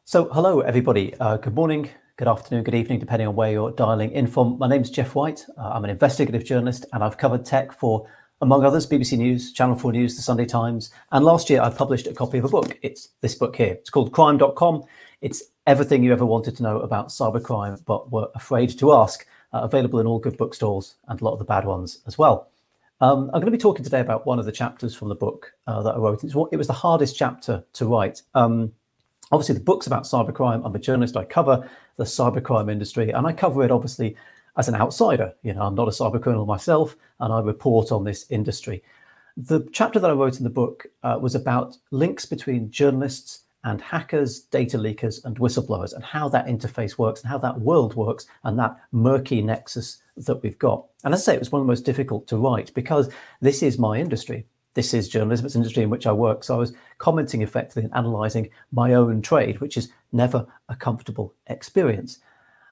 So hello, everybody. Good morning, good afternoon, good evening, depending on where you're dialing in from. My name's Geoff White. I'm an investigative journalist, and I've covered tech for, among others, BBC News, Channel 4 News, The Sunday Times. And last year, I published a copy of a book. It's this book here. It's called Crime.com. It's everything you ever wanted to know about cybercrime, but were afraid to ask. Available in all good bookstores and a lot of the bad ones as well. I'm going to be talking today about one of the chapters from the book that I wrote. It was the hardest chapter to write. Obviously, the book's about cybercrime. I'm a journalist. I cover the cybercrime industry, and I cover it obviously as an outsider. You know, I'm not a cybercriminal myself, and I report on this industry. The chapter that I wrote in the book was about links between journalists and hackers, data leakers, and whistleblowers, and how that interface works and how that world works, and that murky nexus that we've got. And as I say, it was one of the most difficult to write because this is my industry. This is journalism, it's an industry in which I work. So I was commenting effectively and analysing my own trade, which is never a comfortable experience.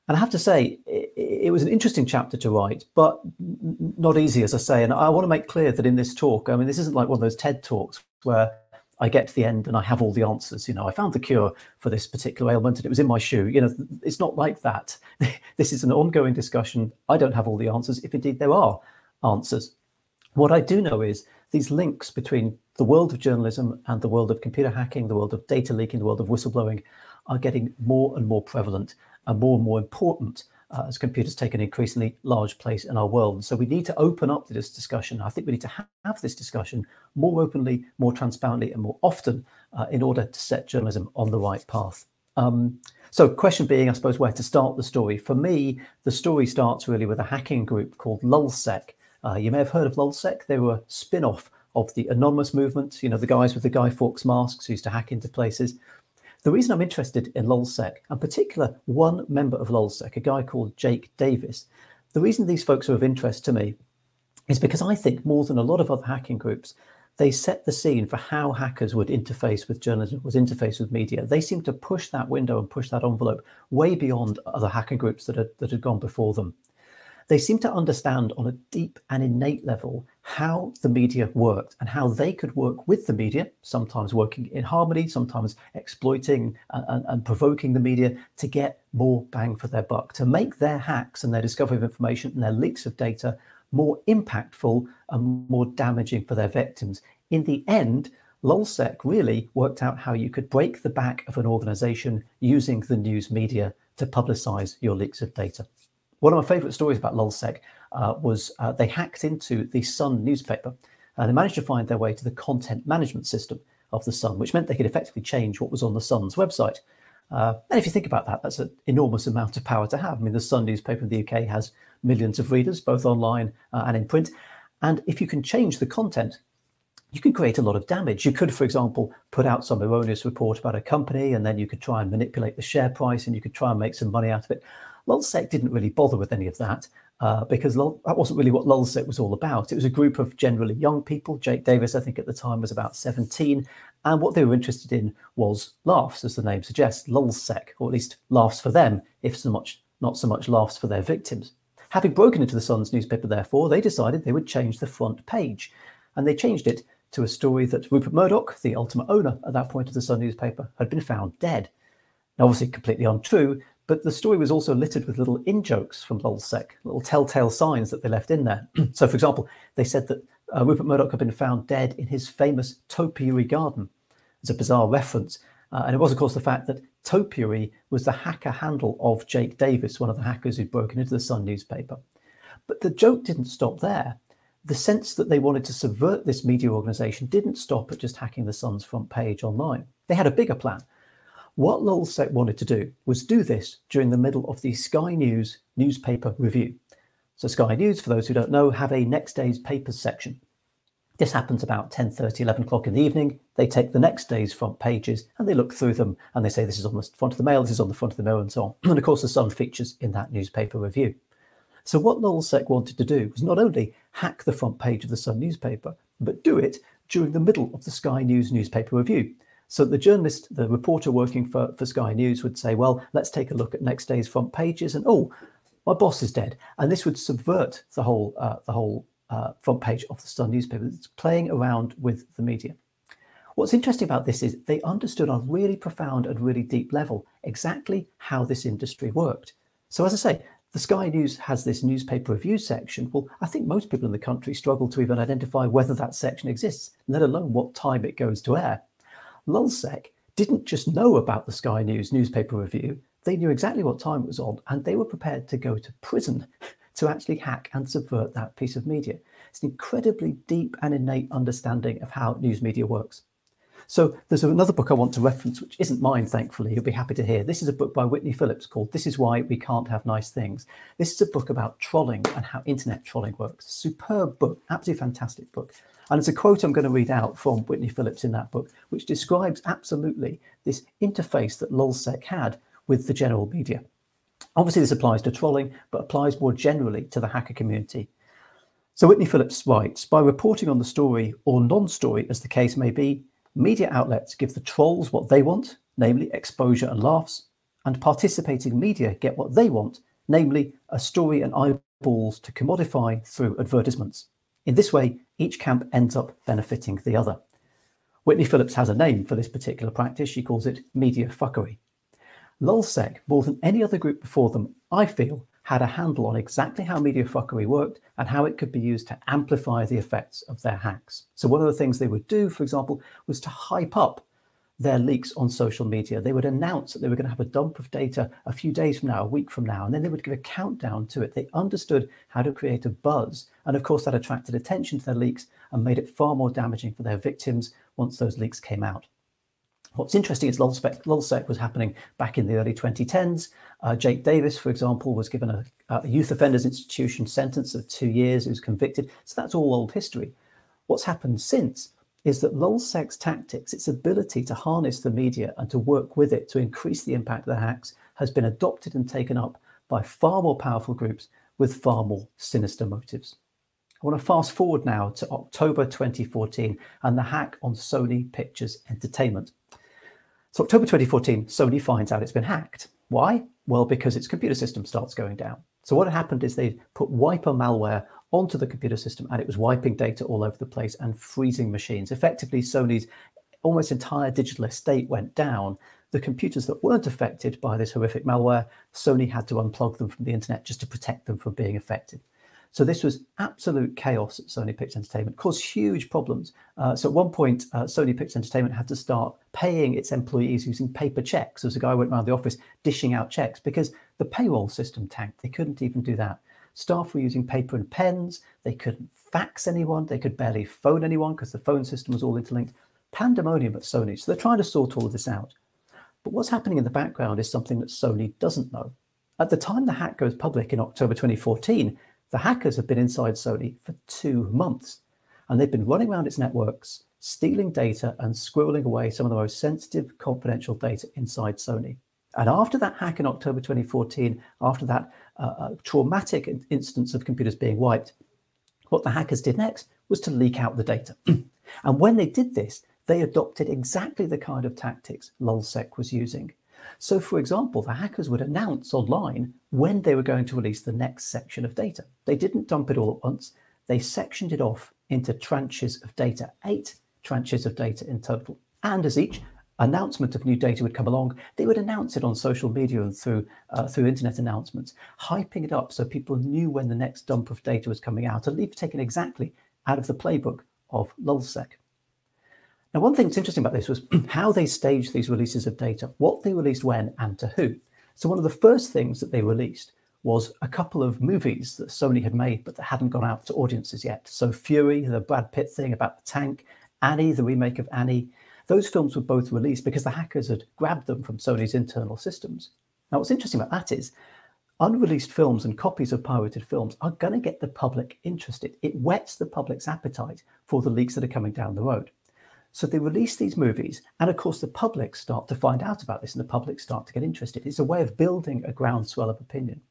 And I have to say, it was an interesting chapter to write, but not easy, as I say. And I want to make clear that in this talk, I mean, this isn't like one of those TED Talks where I get to the end and I have all the answers. You know, I found the cure for this particular ailment and it was in my shoe. You know, it's not like that. This is an ongoing discussion. I don't have all the answers, if indeed there are answers. What I do know is these links between the world of journalism and the world of computer hacking, the world of data leaking, the world of whistleblowing are getting more and more prevalent and more important as computers take an increasingly large place in our world. So we need to open up this discussion. I think we need to have this discussion more openly, more transparently, and more often in order to set journalism on the right path. So question being, I suppose, where to start the story. For me, the story starts really with a hacking group called LulzSec. You may have heard of LulzSec. They were a spin-off of the anonymous movement, you know, the guys with the Guy Fawkes masks who used to hack into places. The reason I'm interested in LulzSec, in particular one member of LulzSec, a guy called Jake Davis, the reason these folks are of interest to me is because I think more than a lot of other hacking groups, they set the scene for how hackers would interface with journalism, would interface with media. They seem to push that window and push that envelope way beyond other hacking groups that had gone before them. They seem to understand on a deep and innate level how the media worked and how they could work with the media, sometimes working in harmony, sometimes exploiting and provoking the media to get more bang for their buck, to make their hacks and their discovery of information and their leaks of data more impactful and more damaging for their victims. In the end, LulzSec really worked out how you could break the back of an organization using the news media to publicize your leaks of data. One of my favorite stories about LulzSec was they hacked into the Sun newspaper and they managed to find their way to the content management system of the Sun, which meant they could effectively change what was on the Sun's website. And if you think about that, that's an enormous amount of power to have. I mean, the Sun newspaper in the UK has millions of readers, both online and in print. And if you can change the content, you can create a lot of damage. You could, for example, put out some erroneous report about a company, and then you could try and manipulate the share price and you could try and make some money out of it. LulzSec didn't really bother with any of that because that wasn't really what LulzSec was all about. It was a group of generally young people. Jake Davis, I think at the time, was about 17. And what they were interested in was laughs, as the name suggests, LulzSec, or at least laughs for them, if not so much laughs for their victims. Having broken into the Sun's newspaper, therefore, they decided they would change the front page. And they changed it to a story that Rupert Murdoch, the ultimate owner at that point of the Sun newspaper, had been found dead. Now, obviously completely untrue, but the story was also littered with little in-jokes from LulzSec, little telltale signs that they left in there. So, for example, they said that Rupert Murdoch had been found dead in his famous topiary garden. It's a bizarre reference. And it was, of course, the fact that topiary was the hacker handle of Jake Davis, one of the hackers who'd broken into the Sun newspaper. But the joke didn't stop there. The sense that they wanted to subvert this media organization didn't stop at just hacking the Sun's front page online. They had a bigger plan. What LulzSec wanted to do was do this during the middle of the Sky News newspaper review. So Sky News, for those who don't know, have a next day's papers section. This happens about 10:30, 11 o'clock in the evening. They take the next day's front pages and they look through them and they say this is on the front of the Mail, this is on the front of the Mirror and so on. And of course the Sun features in that newspaper review. So what LulzSec wanted to do was not only hack the front page of the Sun newspaper, but do it during the middle of the Sky News newspaper review. So the journalist, the reporter working for Sky News would say, well, let's take a look at next day's front pages and, oh, my boss is dead. And this would subvert the whole front page of the Sun newspaper. It's playing around with the media. What's interesting about this is they understood on a really profound and really deep level exactly how this industry worked. So as I say, the Sky News has this newspaper review section. Well, I think most people in the country struggle to even identify whether that section exists, let alone what time it goes to air. Lulzsec didn't just know about the Sky News newspaper review, they knew exactly what time it was on, and they were prepared to go to prison to actually hack and subvert that piece of media. It's an incredibly deep and innate understanding of how news media works. So there's another book I want to reference, which isn't mine, thankfully. You'll be happy to hear. This is a book by Whitney Phillips called This Is Why We Can't Have Nice Things. This is a book about trolling and how internet trolling works. Superb book, absolutely fantastic book. And it's a quote I'm going to read out from Whitney Phillips in that book, which describes absolutely this interface that Lulzsec had with the general media. Obviously, this applies to trolling, but applies more generally to the hacker community. So Whitney Phillips writes, by reporting on the story or non-story, as the case may be, media outlets give the trolls what they want, namely exposure and laughs, and participating media get what they want, namely a story and eyeballs to commodify through advertisements. In this way, each camp ends up benefiting the other. Whitney Phillips has a name for this particular practice. She calls it media fuckery. Lulzsec, more than any other group before them, I feel, had a handle on exactly how media fuckery worked and how it could be used to amplify the effects of their hacks. So one of the things they would do, for example, was to hype up their leaks on social media. They would announce that they were going to have a dump of data a few days from now, a week from now, and then they would give a countdown to it. They understood how to create a buzz. And of course, that attracted attention to their leaks and made it far more damaging for their victims once those leaks came out. What's interesting is Lulzsec was happening back in the early 2010s. Jake Davis, for example, was given a youth offenders institution sentence of 2 years. He was convicted. So that's all old history. What's happened since is that Lulzsec's tactics, its ability to harness the media and to work with it to increase the impact of the hacks, has been adopted and taken up by far more powerful groups with far more sinister motives. I want to fast forward now to October 2014 and the hack on Sony Pictures Entertainment. So October 2014, Sony finds out it's been hacked. Why? Well, because its computer system starts going down. So what had happened is they put wiper malware onto the computer system and it was wiping data all over the place and freezing machines. Effectively, Sony's almost entire digital estate went down. The computers that weren't affected by this horrific malware, Sony had to unplug them from the internet just to protect them from being affected. So this was absolute chaos at Sony Pictures Entertainment, caused huge problems. So at one point, Sony Pictures Entertainment had to start paying its employees using paper checks. There was a guy who went around the office dishing out checks because the payroll system tanked. They couldn't even do that. Staff were using paper and pens. They couldn't fax anyone. They could barely phone anyone because the phone system was all interlinked. Pandemonium at Sony. So they're trying to sort all of this out. But what's happening in the background is something that Sony doesn't know. At the time the hack goes public in October 2014, the hackers have been inside Sony for 2 months, and they've been running around its networks, stealing data and squirreling away some of the most sensitive, confidential data inside Sony. And after that hack in October 2014, after that traumatic instance of computers being wiped, what the hackers did next was to leak out the data. And when they did this, they adopted exactly the kind of tactics Lulzsec was using. So, for example, the hackers would announce online when they were going to release the next section of data. They didn't dump it all at once. They sectioned it off into tranches of data, 8 tranches of data in total. And as each announcement of new data would come along, they would announce it on social media and through internet announcements, hyping it up so people knew when the next dump of data was coming out, and taken exactly out of the playbook of Lulzsec. Now, one thing that's interesting about this was how they staged these releases of data, what they released when and to who. So one of the first things that they released was a couple of movies that Sony had made, but that hadn't gone out to audiences yet. So Fury, the Brad Pitt thing about the tank, Annie, the remake of Annie, those films were both released because the hackers had grabbed them from Sony's internal systems. Now, what's interesting about that is unreleased films and copies of pirated films are going to get the public interested. It whets the public's appetite for the leaks that are coming down the road. So they release these movies, and of course the public start to find out about this and the public start to get interested. It's a way of building a groundswell of opinion.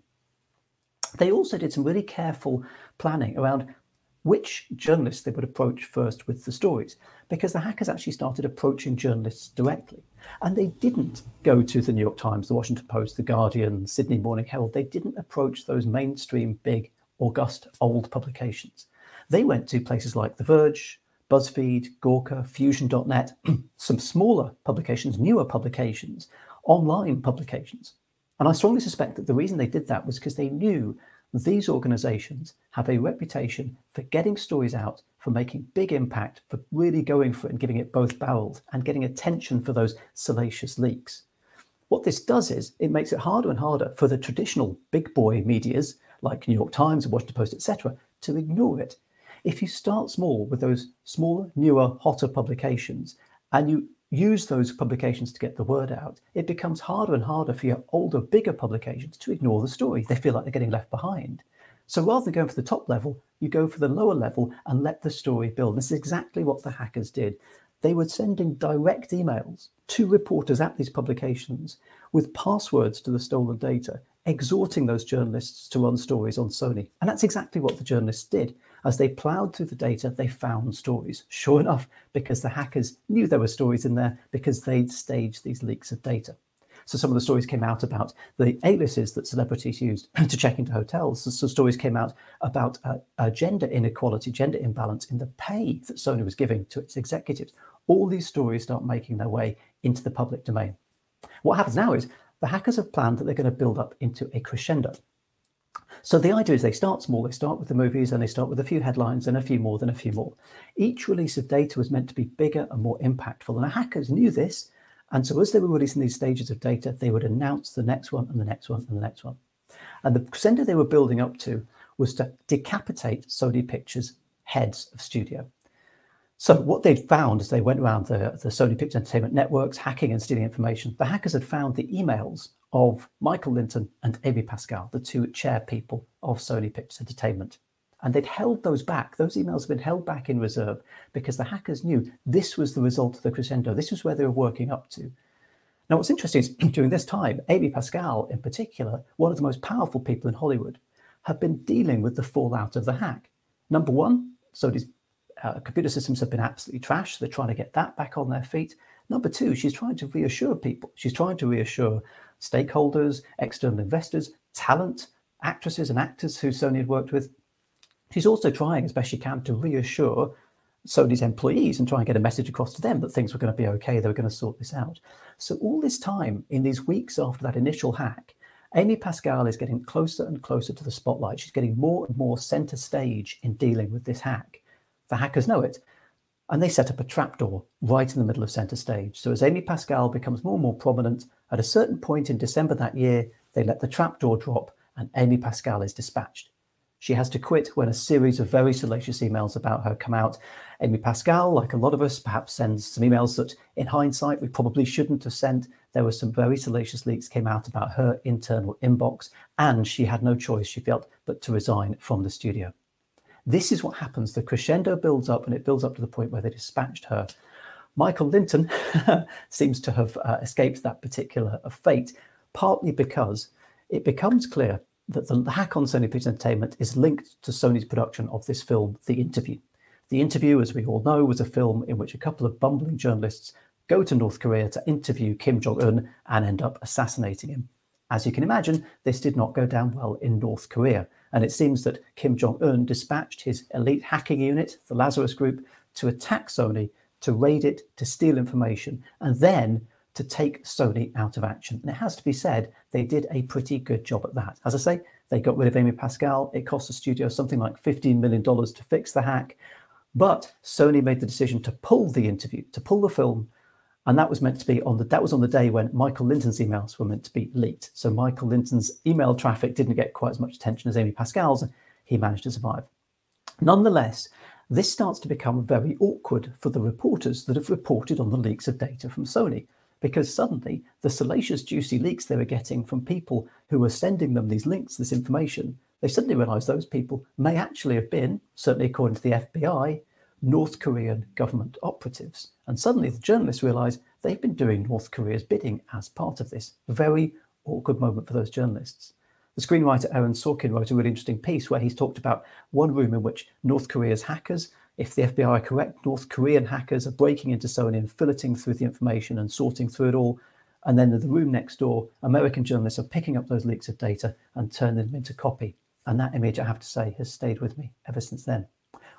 They also did some really careful planning around which journalists they would approach first with the stories, because the hackers actually started approaching journalists directly. And they didn't go to the New York Times, the Washington Post, the Guardian, Sydney Morning Herald. They didn't approach those mainstream, big, august, old publications. They went to places like The Verge, BuzzFeed, Gawker, Fusion.net, some smaller publications, newer publications, online publications. And I strongly suspect that the reason they did that was because they knew these organizations have a reputation for getting stories out, for making big impact, for really going for it and giving it both barrels and getting attention for those salacious leaks. What this does is it makes it harder and harder for the traditional big boy medias like New York Times and Washington Post, etc., to ignore it. If you start small with those smaller, newer, hotter publications and you use those publications to get the word out, it becomes harder and harder for your older, bigger publications to ignore the story. They feel like they're getting left behind. So rather than going for the top level, you go for the lower level and let the story build. This is exactly what the hackers did. They were sending direct emails to reporters at these publications with passwords to the stolen data, exhorting those journalists to run stories on Sony. And that's exactly what the journalists did. As they plowed through the data, they found stories. Sure enough, because the hackers knew there were stories in there because they'd staged these leaks of data. So some of the stories came out about the aliases that celebrities used to check into hotels. So stories came out about gender inequality, gender imbalance in the pay that Sony was giving to its executives. All these stories start making their way into the public domain. What happens now is the hackers have planned that they're going to build up into a crescendo. So the idea is they start small, they start with the movies and they start with a few headlines and a few more, then a few more. Each release of data was meant to be bigger and more impactful. And the hackers knew this. And so as they were releasing these stages of data, they would announce the next one and the next one and the next one. And the crescendo they were building up to was to decapitate Sony Pictures heads of studio. So what they'd found as they went around the Sony Pictures Entertainment networks, hacking and stealing information, the hackers had found the emails of Michael Linton and Amy Pascal, the two chair people of Sony Pictures Entertainment. And they'd held those back. Those emails had been held back in reserve because the hackers knew this was the result of the crescendo. This was where they were working up to. Now, what's interesting is during this time, Amy Pascal in particular, one of the most powerful people in Hollywood, had been dealing with the fallout of the hack. Number one, Sony's computer systems have been absolutely trashed. They're trying to get that back on their feet. Number two, she's trying to reassure people. She's trying to reassure stakeholders, external investors, talent, actresses and actors who Sony had worked with. She's also trying as best she can to reassure Sony's employees and try and get a message across to them that things were going to be okay, they were going to sort this out. So all this time, in these weeks after that initial hack, Amy Pascal is getting closer and closer to the spotlight. She's getting more and more center stage in dealing with this hack. The hackers know it, and they set up a trapdoor right in the middle of center stage. So as Amy Pascal becomes more and more prominent, at a certain point in December that year, they let the trapdoor drop and Amy Pascal is dispatched. She has to quit when a series of very salacious emails about her come out. Amy Pascal, like a lot of us, perhaps sends some emails that in hindsight we probably shouldn't have sent. There were some very salacious leaks came out about her internal inbox, and she had no choice, she felt, but to resign from the studio. This is what happens. The crescendo builds up and it builds up to the point where they dispatched her. Michael Linton seems to have escaped that particular fate, partly because it becomes clear that the hack on Sony Pictures Entertainment is linked to Sony's production of this film, The Interview. The Interview, as we all know, was a film in which a couple of bumbling journalists go to North Korea to interview Kim Jong-un and end up assassinating him. As you can imagine, this did not go down well in North Korea. And it seems that Kim Jong-un dispatched his elite hacking unit, the Lazarus Group, to attack Sony, to raid it, to steal information, and then to take Sony out of action. And it has to be said, they did a pretty good job at that. As I say, they got rid of Amy Pascal. It cost the studio something like $15 million to fix the hack. But Sony made the decision to pull The Interview, to pull the film. And that was meant to be on the day when Michael Linton's emails were meant to be leaked. So Michael Linton's email traffic didn't get quite as much attention as Amy Pascal's. He managed to survive. Nonetheless, this starts to become very awkward for the reporters that have reported on the leaks of data from Sony, because suddenly the salacious, juicy leaks they were getting from people who were sending them these links, this information, they suddenly realized those people may actually have been, certainly according to the FBI, North Korean government operatives. And suddenly the journalists realize they've been doing North Korea's bidding as part of this. Very awkward moment for those journalists. The screenwriter Aaron Sorkin wrote a really interesting piece where he's talked about one room in which North Korea's hackers, if the FBI are correct, North Korean hackers are breaking into Sony and filleting through the information and sorting through it all. And then in the room next door, American journalists are picking up those leaks of data and turning them into copy. And that image, I have to say, has stayed with me ever since then.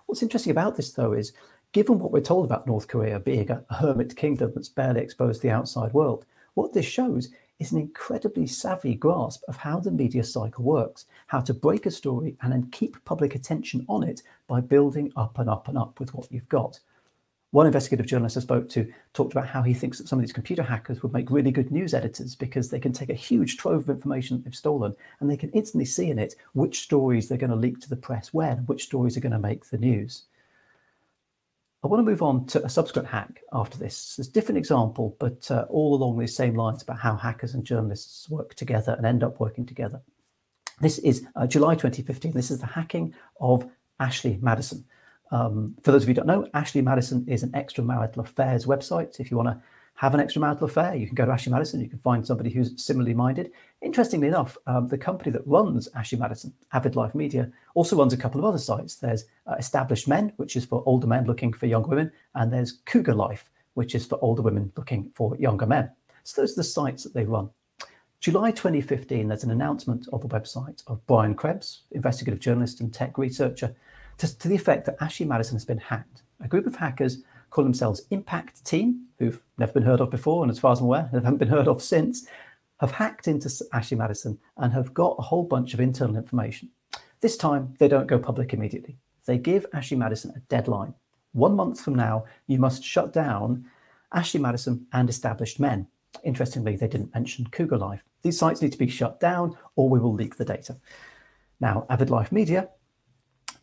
What's interesting about this, though, is given what we're told about North Korea being a hermit kingdom that's barely exposed to the outside world, what this shows is an incredibly savvy grasp of how the media cycle works, how to break a story and then keep public attention on it by building up and up and up with what you've got. One investigative journalist I spoke to talked about how he thinks that some of these computer hackers would make really good news editors because they can take a huge trove of information that they've stolen and they can instantly see in it which stories they're going to leak to the press when, which stories are going to make the news. I want to move on to a subsequent hack after this. It's a different example, but all along these same lines about how hackers and journalists work together and end up working together. This is July 2015. This is the hacking of Ashley Madison. For those of you who don't know, Ashley Madison is an extramarital affairs website. If you want to have an extramarital affair, you can go to Ashley Madison. You can find somebody who's similarly minded. Interestingly enough, the company that runs Ashley Madison, Avid Life Media, also runs a couple of other sites. There's Established Men, which is for older men looking for younger women, and there's Cougar Life, which is for older women looking for younger men. So those are the sites that they run. July 2015, there's an announcement of the website of Brian Krebs, investigative journalist and tech researcher, to the effect that Ashley Madison has been hacked. A group of hackers call themselves Impact Team, who've never been heard of before, and as far as I'm aware, haven't been heard of since, have hacked into Ashley Madison and have got a whole bunch of internal information. This time, they don't go public immediately. They give Ashley Madison a deadline. 1 month from now, you must shut down Ashley Madison and Established Men. Interestingly, they didn't mention Cougar Life. These sites need to be shut down or we will leak the data. Now, Avid Life Media,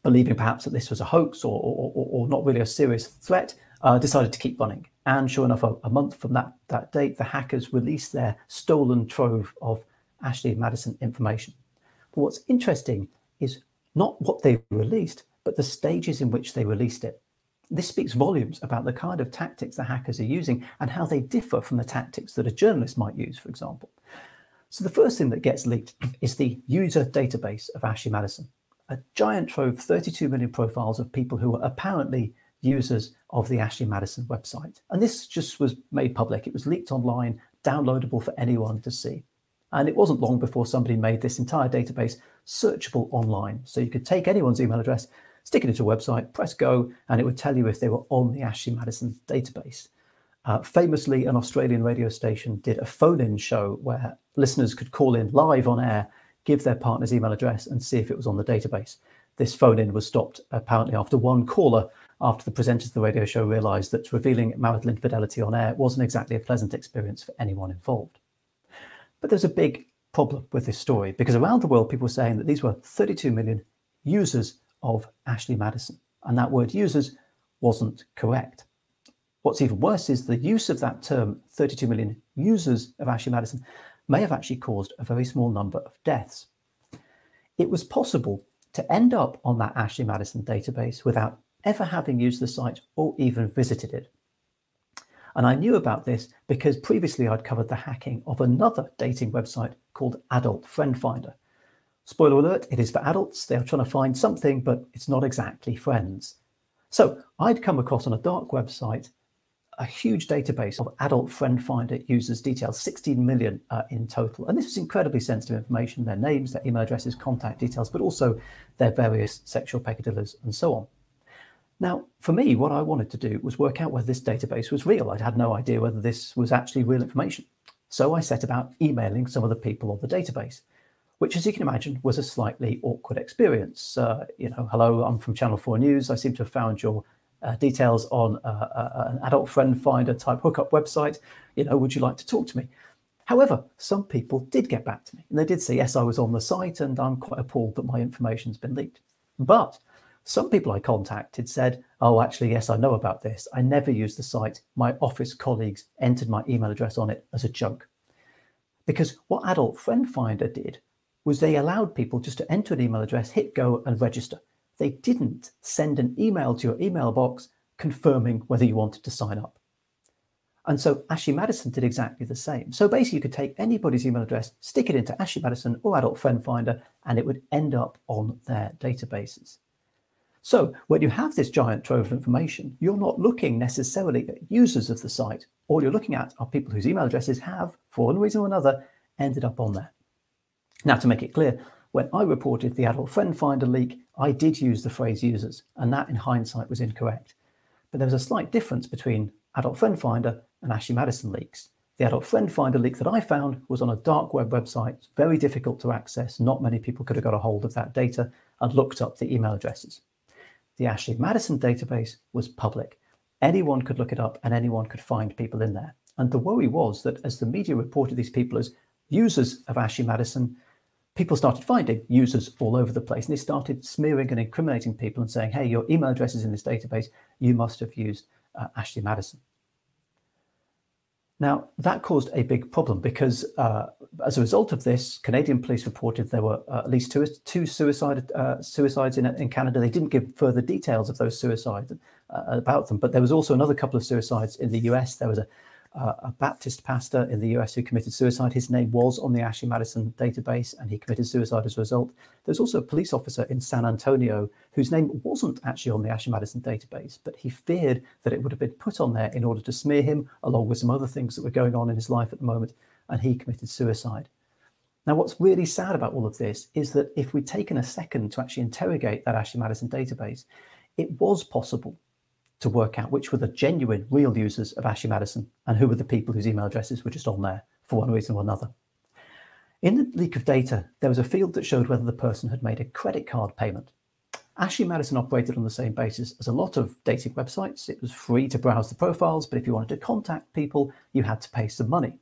believing perhaps that this was a hoax or not really a serious threat, decided to keep running. And sure enough, a month from that date, the hackers released their stolen trove of Ashley Madison information. But what's interesting is not what they released, but the stages in which they released it. This speaks volumes about the kind of tactics the hackers are using and how they differ from the tactics that a journalist might use, for example. So the first thing that gets leaked is the user database of Ashley Madison. A giant trove, 32 million profiles of people who are apparently users of the Ashley Madison website. And this just was made public. It was leaked online, downloadable for anyone to see. And it wasn't long before somebody made this entire database searchable online. So you could take anyone's email address, stick it into a website, press go, and it would tell you if they were on the Ashley Madison database. Famously, an Australian radio station did a phone-in show where listeners could call in live on air, give their partner's email address and see if it was on the database. This phone-in was stopped apparently after one caller, after the presenters of the radio show realised that revealing marital infidelity on air wasn't exactly a pleasant experience for anyone involved. But there's a big problem with this story, because around the world people were saying that these were 32 million users of Ashley Madison, and that word users wasn't correct. What's even worse is the use of that term, 32 million users of Ashley Madison, may have actually caused a very small number of deaths. It was possible to end up on that Ashley Madison database without ever having used the site or even visited it. And I knew about this because previously I'd covered the hacking of another dating website called Adult Friend Finder. Spoiler alert, it is for adults. They are trying to find something, but it's not exactly friends. So I'd come across on a dark website a huge database of Adult Friend Finder users' details, 16 million in total. And this was incredibly sensitive information, their names, their email addresses, contact details, but also their various sexual peccadillos and so on. Now, for me, what I wanted to do was work out whether this database was real. I'd had no idea whether this was actually real information. So I set about emailing some of the people on the database, which, as you can imagine, was a slightly awkward experience. Hello, I'm from Channel 4 News. I seem to have found your details on an Adult Friend Finder type hookup website. Would you like to talk to me? However, some people did get back to me and they did say, yes, I was on the site and I'm quite appalled that my information's been leaked. But some people I contacted said, oh, actually, yes, I know about this. I never used the site. My office colleagues entered my email address on it as a joke. Because what Adult Friend Finder did was they allowed people just to enter an email address, hit go and register. They didn't send an email to your email box confirming whether you wanted to sign up. And so Ashley Madison did exactly the same. So basically you could take anybody's email address, stick it into Ashley Madison or Adult Friend Finder, and it would end up on their databases. So when you have this giant trove of information, you're not looking necessarily at users of the site. All you're looking at are people whose email addresses have, for one reason or another, ended up on there. Now, to make it clear, when I reported the Adult Friend Finder leak, I did use the phrase users, and that in hindsight was incorrect. But there was a slight difference between Adult Friend Finder and Ashley Madison leaks. The Adult Friend Finder leak that I found was on a dark web website, very difficult to access. Not many people could have got a hold of that data and looked up the email addresses. The Ashley Madison database was public. Anyone could look it up and anyone could find people in there. And the worry was that as the media reported these people as users of Ashley Madison, people started finding users all over the place, and they started smearing and incriminating people and saying, hey, your email address is in this database, you must have used Ashley Madison. Now, that caused a big problem because as a result of this, Canadian police reported there were at least two suicides in Canada. They didn't give further details of those suicides about them, but there was also another couple of suicides in the US. There was a Baptist pastor in the US who committed suicide. His name was on the Ashley Madison database and he committed suicide as a result. There's also a police officer in San Antonio whose name wasn't actually on the Ashley Madison database, but he feared that it would have been put on there in order to smear him, along with some other things that were going on in his life at the moment, and he committed suicide. Now, what's really sad about all of this is that if we'd taken a second to actually interrogate that Ashley Madison database, it was possible to work out which were the genuine, real users of Ashley Madison and who were the people whose email addresses were just on there for one reason or another. In the leak of data, there was a field that showed whether the person had made a credit card payment. Ashley Madison operated on the same basis as a lot of dating websites. It was free to browse the profiles, but if you wanted to contact people, you had to pay some money.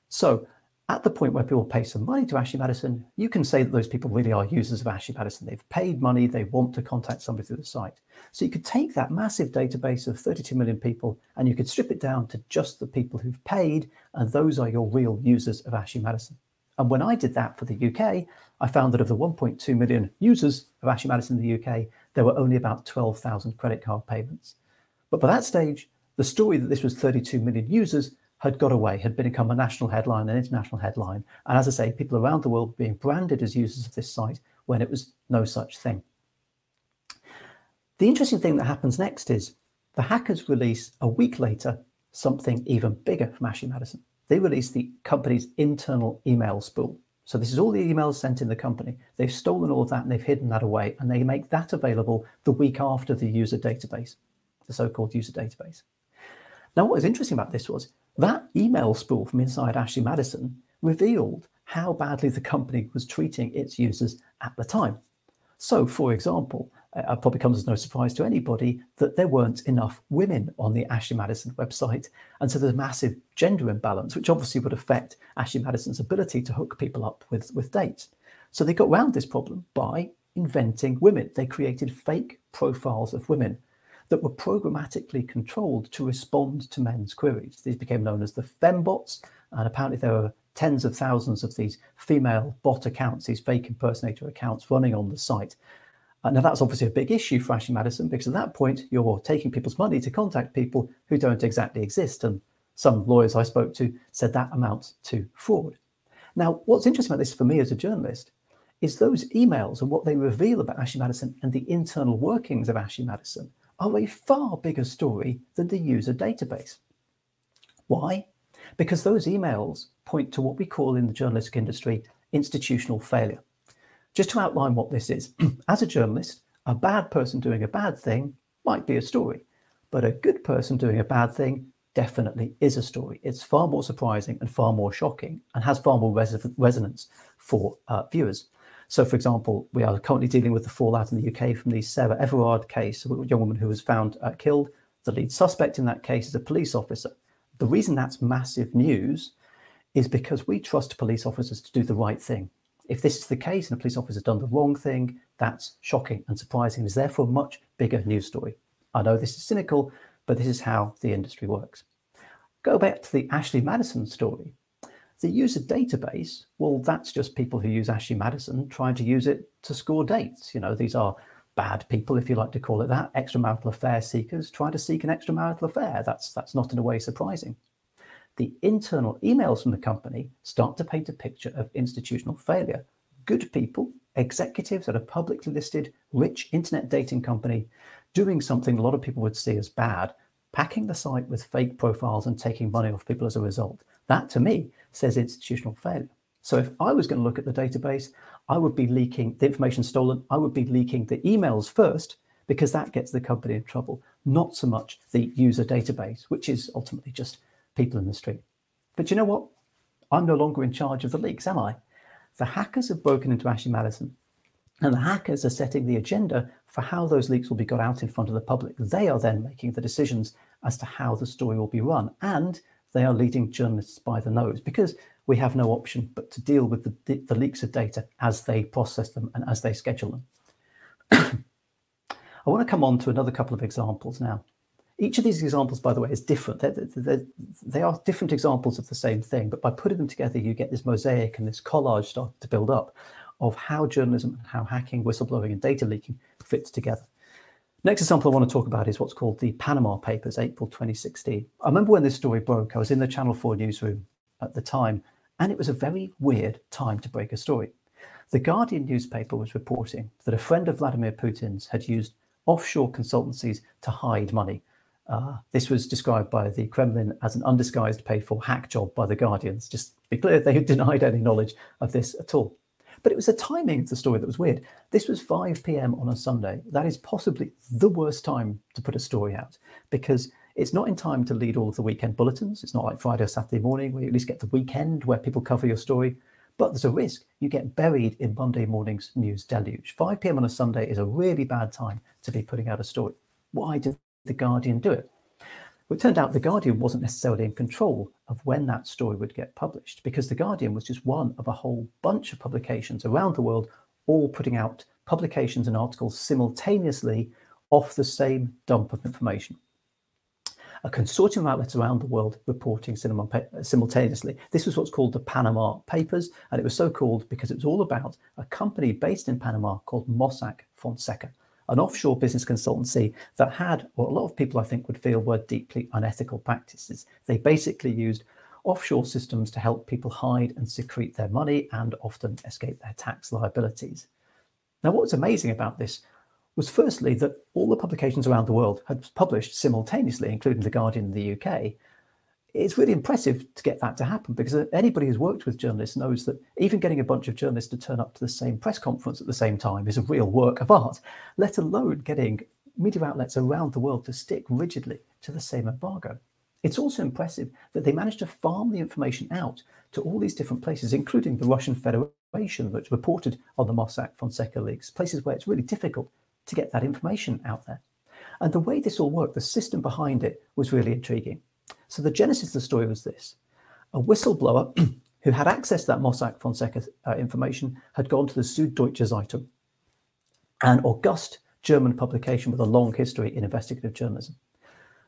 So at the point where people pay some money to Ashley Madison, you can say that those people really are users of Ashley Madison. They've paid money, they want to contact somebody through the site. So you could take that massive database of 32 million people and you could strip it down to just the people who've paid, and those are your real users of Ashley Madison. And when I did that for the UK, I found that of the 1.2 million users of Ashley Madison in the UK, there were only about 12,000 credit card payments. But by that stage, the story that this was 32 million users had got away, had become a national headline, an international headline. And as I say, people around the world being branded as users of this site when it was no such thing. The interesting thing that happens next is the hackers release a week later something even bigger from Ashley Madison. They release the company's internal email spool. So this is all the emails sent in the company. They've stolen all of that and they've hidden that away, and they make that available the week after the user database, the so-called user database. Now, what was interesting about this was that email spool from inside Ashley Madison revealed how badly the company was treating its users at the time. So, for example, it probably comes as no surprise to anybody that there weren't enough women on the Ashley Madison website. And so there's a massive gender imbalance, which obviously would affect Ashley Madison's ability to hook people up with dates. So they got around this problem by inventing women. They created fake profiles of women that were programmatically controlled to respond to men's queries. These became known as the fembots, and apparently there were tens of thousands of these female bot accounts, these fake impersonator accounts running on the site. Now that's obviously a big issue for Ashley Madison, because at that point you're taking people's money to contact people who don't exactly exist, and some lawyers I spoke to said that amounts to fraud. Now, what's interesting about this for me as a journalist is those emails and what they reveal about Ashley Madison and the internal workings of Ashley Madison are a far bigger story than the user database. Why? Because those emails point to what we call in the journalistic industry institutional failure. Just to outline what this is, as a journalist, a bad person doing a bad thing might be a story, but a good person doing a bad thing definitely is a story. It's far more surprising and far more shocking and has far more resonance for viewers. So, for example, we are currently dealing with the fallout in the UK from the Sarah Everard case, a young woman who was found killed. The lead suspect in that case is a police officer. The reason that's massive news is because we trust police officers to do the right thing. If this is the case and a police officer has done the wrong thing, that's shocking and surprising and is therefore a much bigger news story. I know this is cynical, but this is how the industry works. Go back to the Ashley Madison story. The user database, well, that's just people who use Ashley Madison trying to use it to score dates. You know, these are bad people, if you like to call it that, extramarital affair seekers trying to seek an extramarital affair. That's not in a way surprising. The internal emails from the company start to paint a picture of institutional failure. Good people, executives at a publicly listed, rich internet dating company, doing something a lot of people would see as bad, packing the site with fake profiles and taking money off people as a result. That, to me, says institutional failure. So if I was going to look at the database, I would be leaking the information stolen. I would be leaking the emails first, because that gets the company in trouble, not so much the user database, which is ultimately just people in the street. But you know what? I'm no longer in charge of the leaks, am I? The hackers have broken into Ashley Madison, and the hackers are setting the agenda for how those leaks will be got out in front of the public. They are then making the decisions as to how the story will be run, and they are leading journalists by the nose, because we have no option but to deal with the leaks of data as they process them and as they schedule them. I want to come on to another couple of examples now. Each of these examples, by the way, is different. They are different examples of the same thing, but by putting them together, you get this mosaic and this collage start to build up of how journalism and how hacking, whistleblowing, and data leaking fits together. Next example I want to talk about is what's called the Panama Papers, April 2016. I remember when this story broke, I was in the Channel 4 newsroom at the time, and it was a very weird time to break a story. The Guardian newspaper was reporting that a friend of Vladimir Putin's had used offshore consultancies to hide money. This was described by the Kremlin as an undisguised paid-for hack job by the Guardians. Just to be clear, they denied any knowledge of this at all. But it was the timing of the story that was weird. This was 5 p.m. on a Sunday. That is possibly the worst time to put a story out, because it's not in time to lead all of the weekend bulletins. It's not like Friday or Saturday morning where you at least get the weekend where people cover your story. But there's a risk you get buried in Monday morning's news deluge. 5 p.m. on a Sunday is a really bad time to be putting out a story. Why did the Guardian do it? Well, it turned out the Guardian wasn't necessarily in control of when that story would get published, because the Guardian was just one of a whole bunch of publications around the world, all putting out publications and articles simultaneously off the same dump of information. A consortium of outlets around the world reporting simultaneously. This was what's called the Panama Papers, and it was so called because it was all about a company based in Panama called Mossack Fonseca, an offshore business consultancy that had what a lot of people I think would feel were deeply unethical practices. They basically used offshore systems to help people hide and secrete their money and often escape their tax liabilities. Now, what was amazing about this was firstly that all the publications around the world had published simultaneously, including The Guardian in the UK. It's really impressive to get that to happen, because anybody who's worked with journalists knows that even getting a bunch of journalists to turn up to the same press conference at the same time is a real work of art, let alone getting media outlets around the world to stick rigidly to the same embargo. It's also impressive that they managed to farm the information out to all these different places, including the Russian Federation, which reported on the Mossack Fonseca leaks, places where it's really difficult to get that information out there. And the way this all worked, the system behind it, was really intriguing. So the genesis of the story was this. A whistleblower who had access to that Mossack Fonseca information had gone to the Süddeutsche Zeitung, an august German publication with a long history in investigative journalism.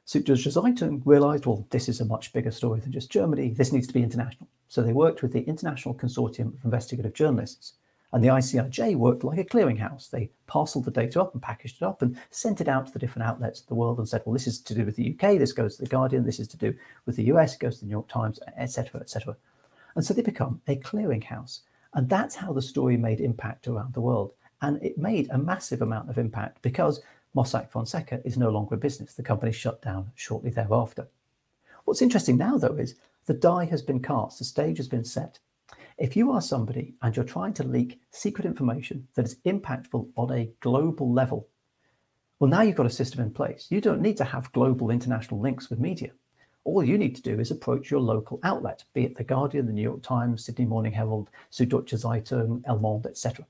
Süddeutsche Zeitung realized, well, this is a much bigger story than just Germany. This needs to be international. So they worked with the International Consortium of Investigative Journalists. And the ICIJ worked like a clearinghouse. They parceled the data up and packaged it up and sent it out to the different outlets of the world and said, well, this is to do with the UK, this goes to the Guardian, this is to do with the US, it goes to the New York Times, etc., etc. And so they become a clearinghouse. And that's how the story made impact around the world. And it made a massive amount of impact because Mossack Fonseca is no longer a business. The company shut down shortly thereafter. What's interesting now, though, is the die has been cast, the stage has been set. If you are somebody and you're trying to leak secret information that is impactful on a global level, well, now you've got a system in place. You don't need to have global international links with media. All you need to do is approach your local outlet, be it The Guardian, The New York Times, Sydney Morning Herald, Süddeutsche Zeitung, El Monde, etc.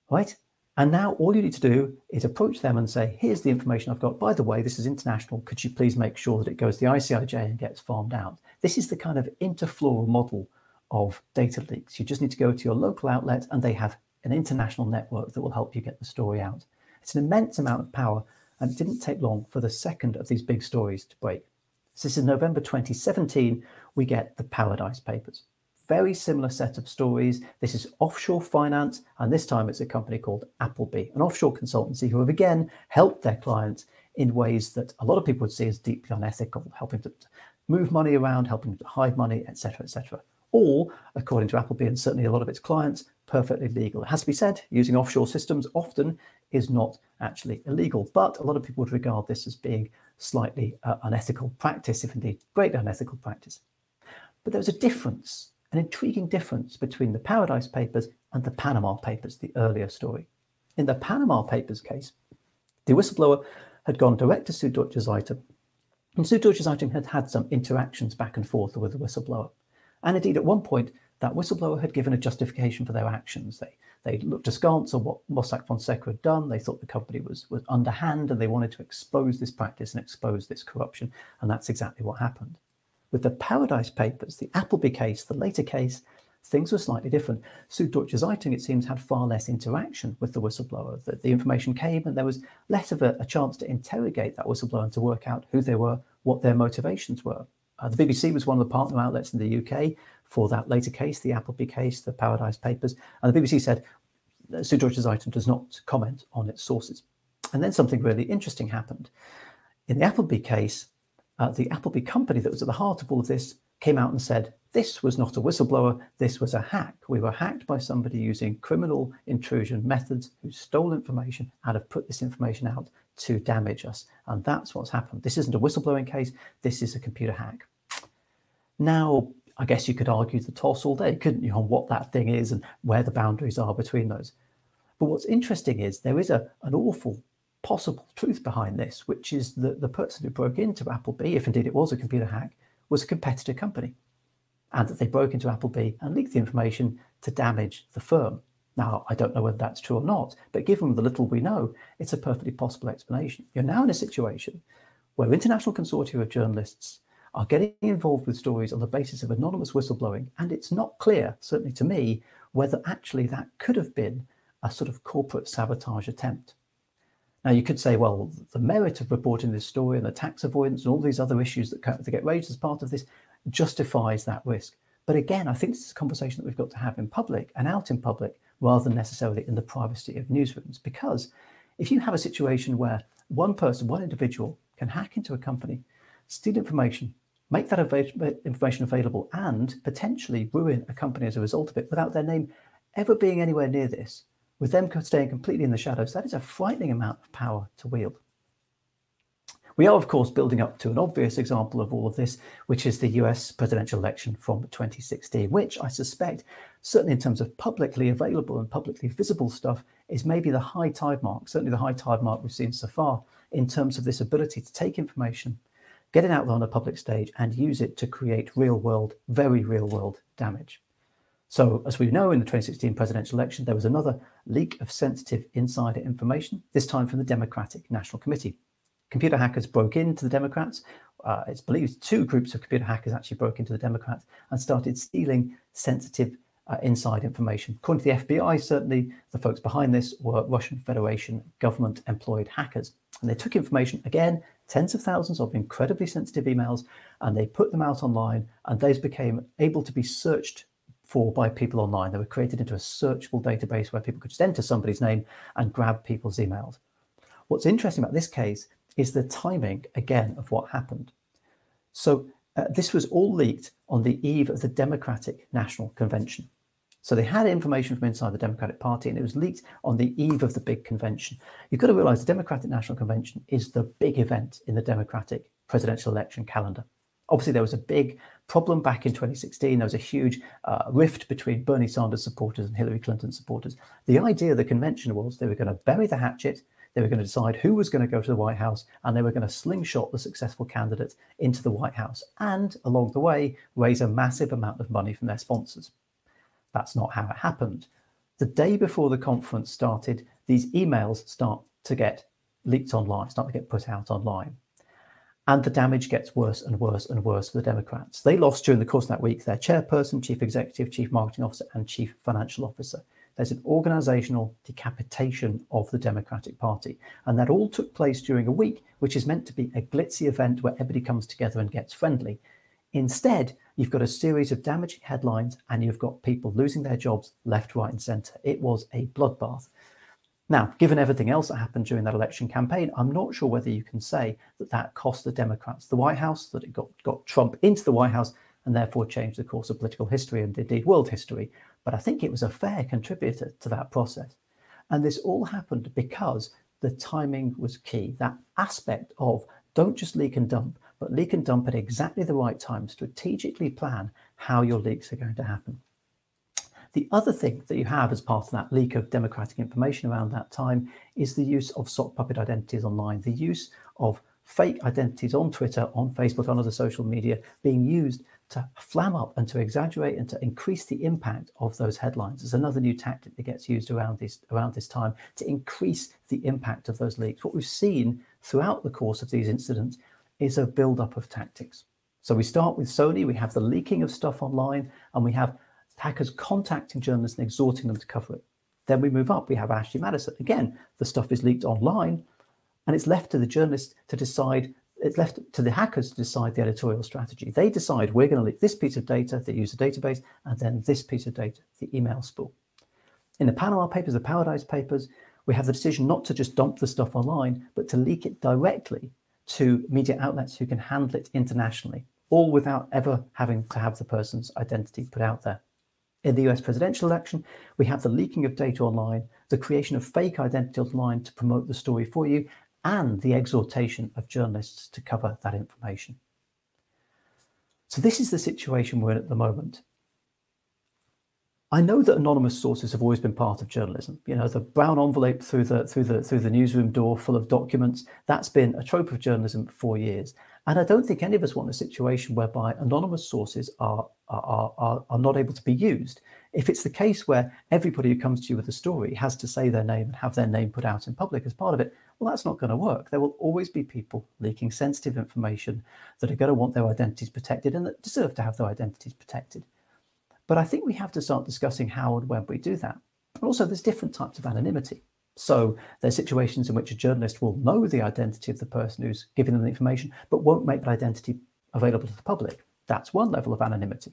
Right? And now all you need to do is approach them and say, here's the information I've got. By the way, this is international. Could you please make sure that it goes to the ICIJ and gets farmed out? This is the kind of interfloral model of data leaks. You just need to go to your local outlet and they have an international network that will help you get the story out. It's an immense amount of power, and it didn't take long for the second of these big stories to break. So this is November 2017, we get the Paradise Papers. Very similar set of stories. This is offshore finance, and this time it's a company called Appleby, an offshore consultancy who have again helped their clients in ways that a lot of people would see as deeply unethical, helping to move money around, helping to hide money, etc., etc. All, according to Appleby and certainly a lot of its clients, perfectly legal. It has to be said, using offshore systems often is not actually illegal, but a lot of people would regard this as being slightly unethical practice, if indeed great unethical practice. But there was a difference, an intriguing difference between the Paradise Papers and the Panama Papers, the earlier story. In the Panama Papers case, the whistleblower had gone direct to Süddeutsche Zeitung, and Süddeutsche Zeitung had had some interactions back and forth with the whistleblower. And indeed, at one point, that whistleblower had given a justification for their actions. They looked askance on what Mossack Fonseca had done. They thought the company was underhand, and they wanted to expose this practice and expose this corruption. And that's exactly what happened. With the Paradise Papers, the Appleby case, the later case, things were slightly different. Süddeutsche Zeitung, it seems, had far less interaction with the whistleblower. The information came, and there was less of a chance to interrogate that whistleblower and to work out who they were, what their motivations were. The BBC was one of the partner outlets in the UK for that later case, the Appleby case, the Paradise Papers. And the BBC said Süddeutsche Zeitung does not comment on its sources. And then something really interesting happened. In the Appleby case, the Appleby company that was at the heart of all of this came out and said, this was not a whistleblower, this was a hack. We were hacked by somebody using criminal intrusion methods who stole information and have put this information out to damage us. And that's what's happened. This isn't a whistleblowing case, this is a computer hack. Now, I guess you could argue the toss all day, couldn't you, on what that thing is and where the boundaries are between those. But what's interesting is there is an awful possible truth behind this, which is that the person who broke into Appleby, if indeed it was a computer hack, was a competitor company, and that they broke into Appleby and leaked the information to damage the firm. Now, I don't know whether that's true or not, but given the little we know, it's a perfectly possible explanation. You're now in a situation where international consortia of journalists are getting involved with stories on the basis of anonymous whistleblowing, and it's not clear, certainly to me, whether actually that could have been a sort of corporate sabotage attempt. Now, you could say, well, the merit of reporting this story and the tax avoidance and all these other issues that get raised as part of this justifies that risk. But again, I think this is a conversation that we've got to have in public and out in public rather than necessarily in the privacy of newsrooms. Because if you have a situation where one person, one individual can hack into a company, steal information, make that information available, and potentially ruin a company as a result of it without their name ever being anywhere near this, with them staying completely in the shadows, that is a frightening amount of power to wield. We are, of course, building up to an obvious example of all of this, which is the US presidential election from 2016, which I suspect, certainly in terms of publicly available and publicly visible stuff, is maybe the high tide mark, certainly the high tide mark we've seen so far in terms of this ability to take information, get it out there on a public stage and use it to create real world, very real world damage. So as we know, in the 2016 presidential election, there was another leak of sensitive insider information, this time from the Democratic National Committee. Computer hackers broke into the Democrats. It's believed two groups of computer hackers actually broke into the Democrats and started stealing sensitive inside information. According to the FBI, certainly the folks behind this were Russian Federation government-employed hackers. And they took information, again, tens of thousands of incredibly sensitive emails, and they put them out online, and those became able to be searched for by people online. They were created into a searchable database where people could just enter somebody's name and grab people's emails. What's interesting about this case is the timing, again, of what happened. So this was all leaked on the eve of the Democratic National Convention. So they had information from inside the Democratic Party, and it was leaked on the eve of the big convention. You've got to realize the Democratic National Convention is the big event in the Democratic presidential election calendar. Obviously, there was a big problem back in 2016. There was a huge rift between Bernie Sanders supporters and Hillary Clinton supporters. The idea of the convention was they were going to bury the hatchet, they were going to decide who was going to go to the White House, and they were going to slingshot the successful candidate into the White House, and along the way, raise a massive amount of money from their sponsors. That's not how it happened. The day before the conference started, these emails start to get leaked online, start to get put out online. And the damage gets worse and worse and worse for the Democrats. They lost during the course of that week their chairperson, chief executive, chief marketing officer, and chief financial officer. There's an organizational decapitation of the Democratic Party. And that all took place during a week, which is meant to be a glitzy event where everybody comes together and gets friendly. Instead, you've got a series of damaging headlines, and you've got people losing their jobs left, right, and center. It was a bloodbath. Now, given everything else that happened during that election campaign, I'm not sure whether you can say that that cost the Democrats the White House, that it got Trump into the White House and therefore changed the course of political history and indeed world history. But I think it was a fair contributor to that process. And this all happened because the timing was key. That aspect of don't just leak and dump, but leak and dump at exactly the right time, strategically plan how your leaks are going to happen. The other thing that you have as part of that leak of democratic information around that time is the use of sock puppet identities online, the use of fake identities on Twitter, on Facebook, on other social media being used to flam up and to exaggerate and to increase the impact of those headlines. There's another new tactic that gets used around this time to increase the impact of those leaks. What we've seen throughout the course of these incidents is a build-up of tactics. So we start with Sony, we have the leaking of stuff online, and we have hackers contacting journalists and exhorting them to cover it. Then we move up, we have Ashley Madison. Again, the stuff is leaked online, and it's left to the journalists to decide, it's left to the hackers to decide the editorial strategy. They decide we're going to leak this piece of data, the user database, and then this piece of data, the email spool. In the Panama Papers, the Paradise Papers, we have the decision not to just dump the stuff online, but to leak it directly to media outlets who can handle it internationally, all without ever having to have the person's identity put out there. In the US presidential election, we have the leaking of data online, the creation of fake identity online to promote the story for you, and the exhortation of journalists to cover that information. So this is the situation we're in at the moment. I know that anonymous sources have always been part of journalism. You know, the brown envelope through the newsroom door full of documents, that's been a trope of journalism for years. And I don't think any of us want a situation whereby anonymous sources are not able to be used. If it's the case where everybody who comes to you with a story has to say their name and have their name put out in public as part of it, well, that's not going to work. There will always be people leaking sensitive information that are going to want their identities protected and that deserve to have their identities protected. But I think we have to start discussing how and when we do that. And also, there's different types of anonymity. So there's situations in which a journalist will know the identity of the person who's giving them the information, but won't make that identity available to the public. That's one level of anonymity.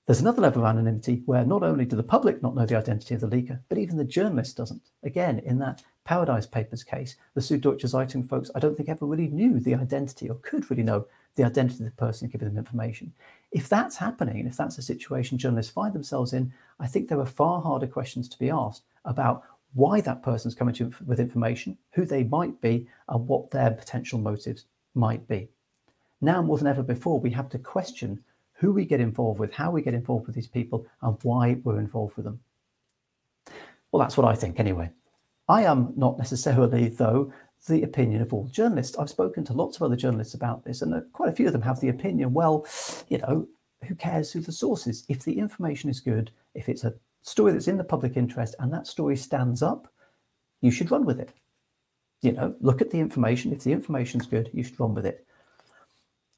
There's another level of anonymity where not only do the public not know the identity of the leaker, but even the journalist doesn't. Again, in that Paradise Papers case, the Süddeutsche Zeitung folks, I don't think ever really knew the identity or could really know the identity of the person giving them information. If that's happening, and if that's a situation journalists find themselves in, I think there are far harder questions to be asked about why that person's coming to you with information, who they might be, and what their potential motives might be. Now more than ever before, we have to question who we get involved with, how we get involved with these people, and why we're involved with them. Well, that's what I think anyway. I am not necessarily, though, the opinion of all journalists. I've spoken to lots of other journalists about this, and quite a few of them have the opinion, well, you know, who cares who the source is? If the information is good, if it's a story that's in the public interest and that story stands up, you should run with it. You know, look at the information. If the information's good, you should run with it.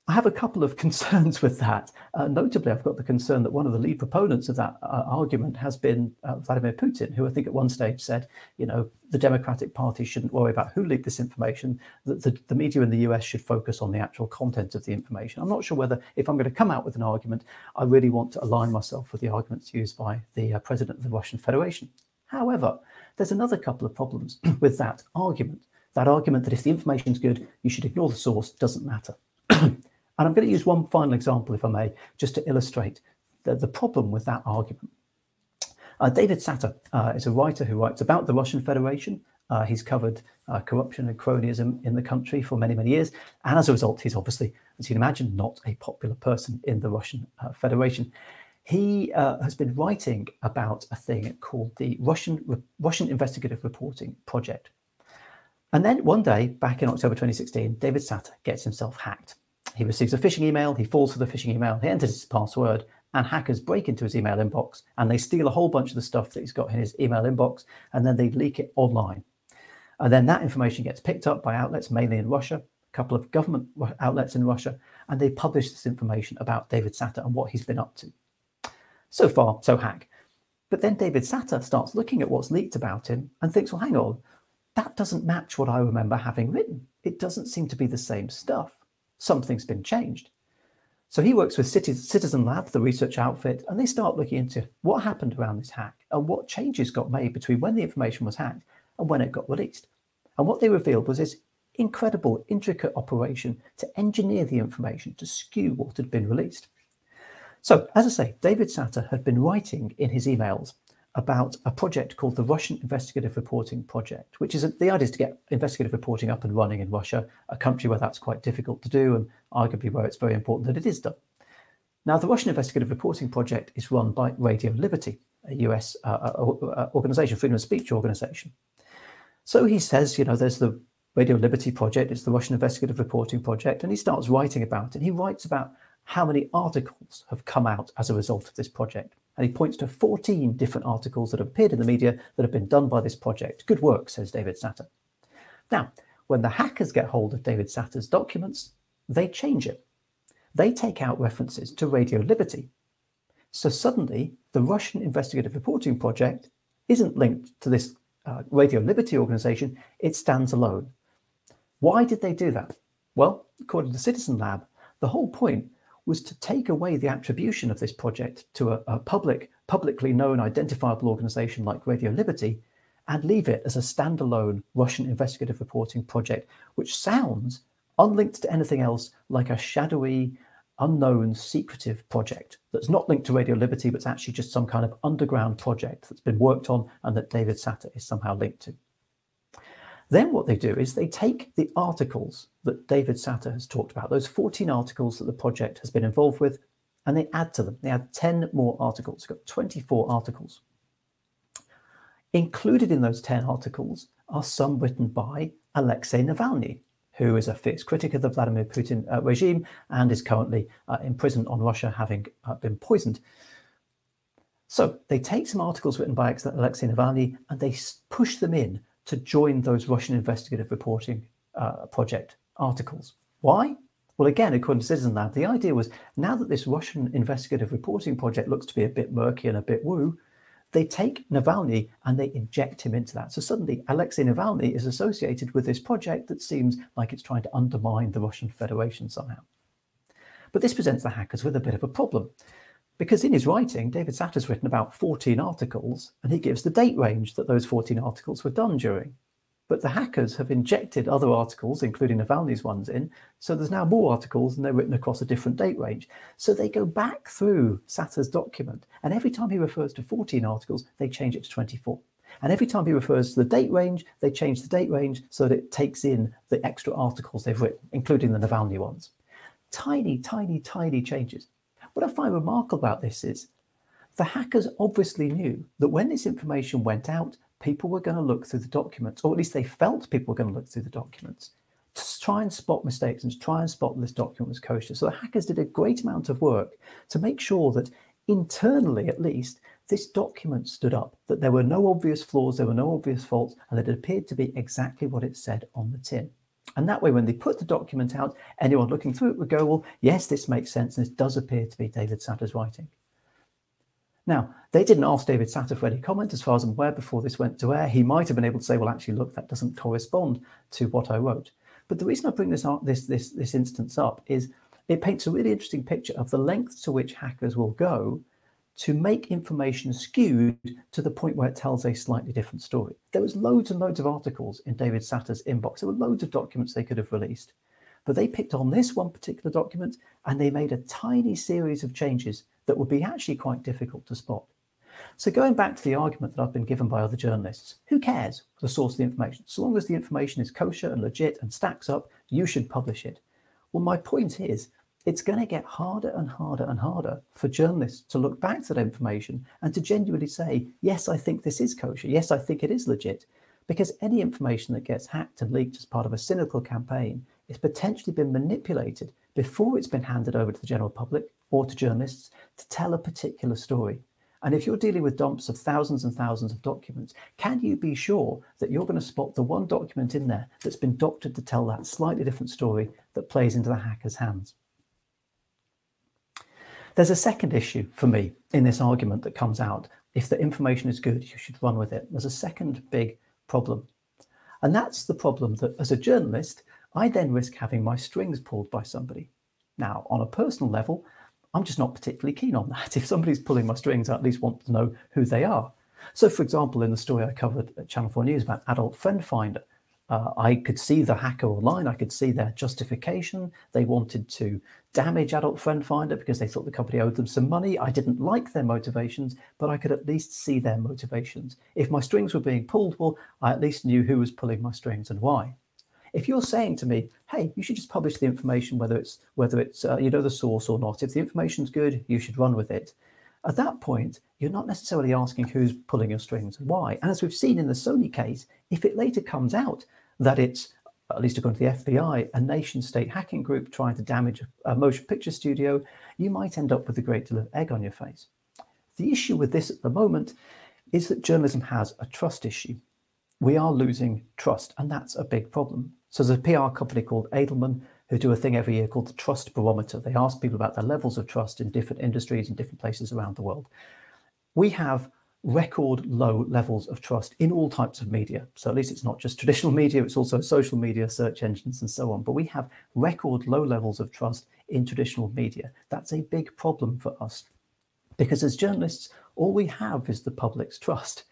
I have a couple of concerns with that. Notably, I've got the concern that one of the lead proponents of that argument has been Vladimir Putin, who I think at one stage said, you know, the Democratic Party shouldn't worry about who leaked this information, that the media in the US should focus on the actual content of the information. I'm not sure whether, if I'm going to come out with an argument, I really want to align myself with the arguments used by the president of the Russian Federation. However, there's another couple of problems with that argument that if the information's good, you should ignore the source, doesn't matter. And I'm going to use one final example, if I may, just to illustrate the problem with that argument. David Satter is a writer who writes about the Russian Federation. He's covered corruption and cronyism in the country for many, many years. And as a result, he's obviously, as you can imagine, not a popular person in the Russian Federation. He has been writing about a thing called the Russian Investigative Reporting Project. And then one day, back in October 2016, David Satter gets himself hacked. He receives a phishing email, he falls for the phishing email, he enters his password, and hackers break into his email inbox and they steal a whole bunch of the stuff that he's got in his email inbox, and then they leak it online. And then that information gets picked up by outlets mainly in Russia, a couple of government outlets in Russia, and they publish this information about David Satter and what he's been up to. So far, so hack. But then David Satter starts looking at what's leaked about him and thinks, well, hang on, that doesn't match what I remember having written. It doesn't seem to be the same stuff. Something's been changed. So he works with Citizen Lab, the research outfit, and they start looking into what happened around this hack and what changes got made between when the information was hacked and when it got released. And what they revealed was this incredible, intricate operation to engineer the information to skew what had been released. So, as I say, David Satter had been writing in his emails about a project called the Russian Investigative Reporting Project, which is the idea is to get investigative reporting up and running in Russia, a country where that's quite difficult to do and arguably where it's very important that it is done. Now, the Russian Investigative Reporting Project is run by Radio Liberty, a US organization, freedom of speech organization. So he says, there's the Radio Liberty Project, it's the Russian Investigative Reporting Project, and he starts writing about it. He writes about how many articles have come out as a result of this project. And he points to 14 different articles that have appeared in the media that have been done by this project. Good work, says David Satter. Now, when the hackers get hold of David Satter's documents, they change it. They take out references to Radio Liberty. So suddenly, the Russian Investigative Reporting Project isn't linked to this Radio Liberty organization, it stands alone. Why did they do that? Well, according to Citizen Lab, the whole point was to take away the attribution of this project to a publicly known, identifiable organization like Radio Liberty and leave it as a standalone Russian investigative reporting project, which sounds, unlinked to anything else, like a shadowy, unknown, secretive project that's not linked to Radio Liberty, but it's actually just some kind of underground project that's been worked on and that David Satter is somehow linked to. Then what they do is they take the articles that David Satter has talked about, those 14 articles that the project has been involved with, and they add to them. They add 10 more articles. They've got 24 articles. Included in those 10 articles are some written by Alexei Navalny, who is a fierce critic of the Vladimir Putin regime and is currently imprisoned on Russia, having been poisoned. So they take some articles written by Alexei Navalny and they push them in to join those Russian investigative reporting project articles. Why? Well, again, according to Citizen Lab, the idea was now that this Russian investigative reporting project looks to be a bit murky and a bit woo, they take Navalny and they inject him into that. So suddenly Alexei Navalny is associated with this project that seems like it's trying to undermine the Russian Federation somehow. But this presents the hackers with a bit of a problem, because in his writing, David Satter's written about 14 articles and he gives the date range that those 14 articles were done during. But the hackers have injected other articles, including Navalny's ones in, so there's now more articles and they're written across a different date range. So they go back through Satter's document, and every time he refers to 14 articles, they change it to 24. And every time he refers to the date range, they change the date range so that it takes in the extra articles they've written, including the Navalny ones. Tiny, tiny, tiny changes. What I find remarkable about this is the hackers obviously knew that when this information went out, people were going to look through the documents, or at least they felt people were going to look through the documents to try and spot mistakes and to try and spot this document was kosher. So the hackers did a great amount of work to make sure that internally, at least, this document stood up, that there were no obvious flaws, there were no obvious faults, and that it appeared to be exactly what it said on the tin. And that way, when they put the document out, anyone looking through it would go, well, yes, this makes sense, and this does appear to be David Satter's writing. Now, they didn't ask David Satter for any comment, as far as I'm aware, before this went to air. He might have been able to say, well, actually, look, that doesn't correspond to what I wrote. But the reason I bring this instance up is it paints a really interesting picture of the lengths to which hackers will go to make information skewed to the point where it tells a slightly different story. There was loads and loads of articles in David Satter's inbox. There were loads of documents they could have released. But they picked on this one particular document and they made a tiny series of changes that would be actually quite difficult to spot. So going back to the argument that I've been given by other journalists, who cares the source of the information? So long as the information is kosher and legit and stacks up, you should publish it. Well, my point is, it's going to get harder and harder and harder for journalists to look back to that information and to genuinely say, yes, I think this is kosher. Yes, I think it is legit. Because any information that gets hacked and leaked as part of a cynical campaign is potentially been manipulated before it's been handed over to the general public or to journalists to tell a particular story. And if you're dealing with dumps of thousands and thousands of documents, can you be sure that you're going to spot the one document in there that's been doctored to tell that slightly different story that plays into the hacker's hands? There's a second issue for me in this argument that comes out. If the information is good, you should run with it. There's a second big problem. And that's the problem that as a journalist, I then risk having my strings pulled by somebody. Now, on a personal level, I'm just not particularly keen on that. If somebody's pulling my strings, I at least want to know who they are. So, for example, in the story I covered at Channel 4 News about Adult Friend Finder, I could see the hacker online. I could see their justification. They wanted to damage Adult Friend Finder because they thought the company owed them some money. I didn't like their motivations, but I could at least see their motivations. If my strings were being pulled, well, I at least knew who was pulling my strings and why. If you're saying to me, hey, you should just publish the information, whether it's you know the source or not. If the information's good, you should run with it. At that point, you're not necessarily asking who's pulling your strings and why. And as we've seen in the Sony case, if it later comes out that it's, at least according to the FBI, a nation state hacking group trying to damage a motion picture studio, you might end up with a great deal of egg on your face. The issue with this at the moment is that journalism has a trust issue. We are losing trust, and that's a big problem. So there's a PR company called Edelman who do a thing every year called the Trust Barometer. They ask people about their levels of trust in different industries and different places around the world. We have record low levels of trust in all types of media. So at least it's not just traditional media, it's also social media, search engines, and so on. But we have record low levels of trust in traditional media. That's a big problem for us because as journalists, all we have is the public's trust.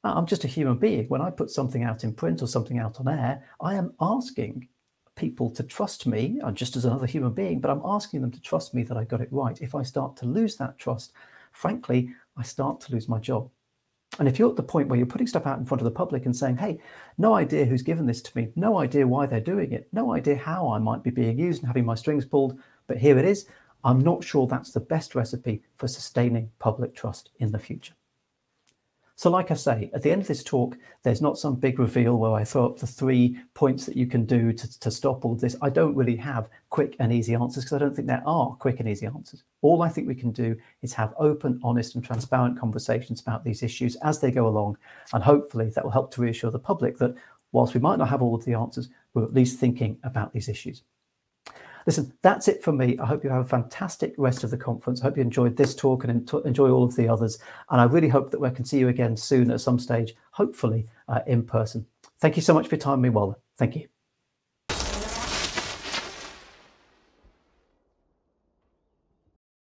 I'm just a human being. When I put something out in print or something out on air, I am asking people to trust me, just as another human being, but I'm asking them to trust me that I got it right. If I start to lose that trust, frankly, I start to lose my job. And if you're at the point where you're putting stuff out in front of the public and saying, hey, no idea who's given this to me, no idea why they're doing it, no idea how I might be being used and having my strings pulled, but here it is, I'm not sure that's the best recipe for sustaining public trust in the future. So like I say, at the end of this talk, there's not some big reveal where I throw up the 3 points that you can do to stop all of this. I don't really have quick and easy answers because I don't think there are quick and easy answers. All I think we can do is have open, honest and transparent conversations about these issues as they go along. And hopefully that will help to reassure the public that whilst we might not have all of the answers, we're at least thinking about these issues. Listen, that's it for me. I hope you have a fantastic rest of the conference. I hope you enjoyed this talk and enjoy all of the others. And I really hope that we can see you again soon at some stage, hopefully in person. Thank you so much for your time, Walter. Thank you.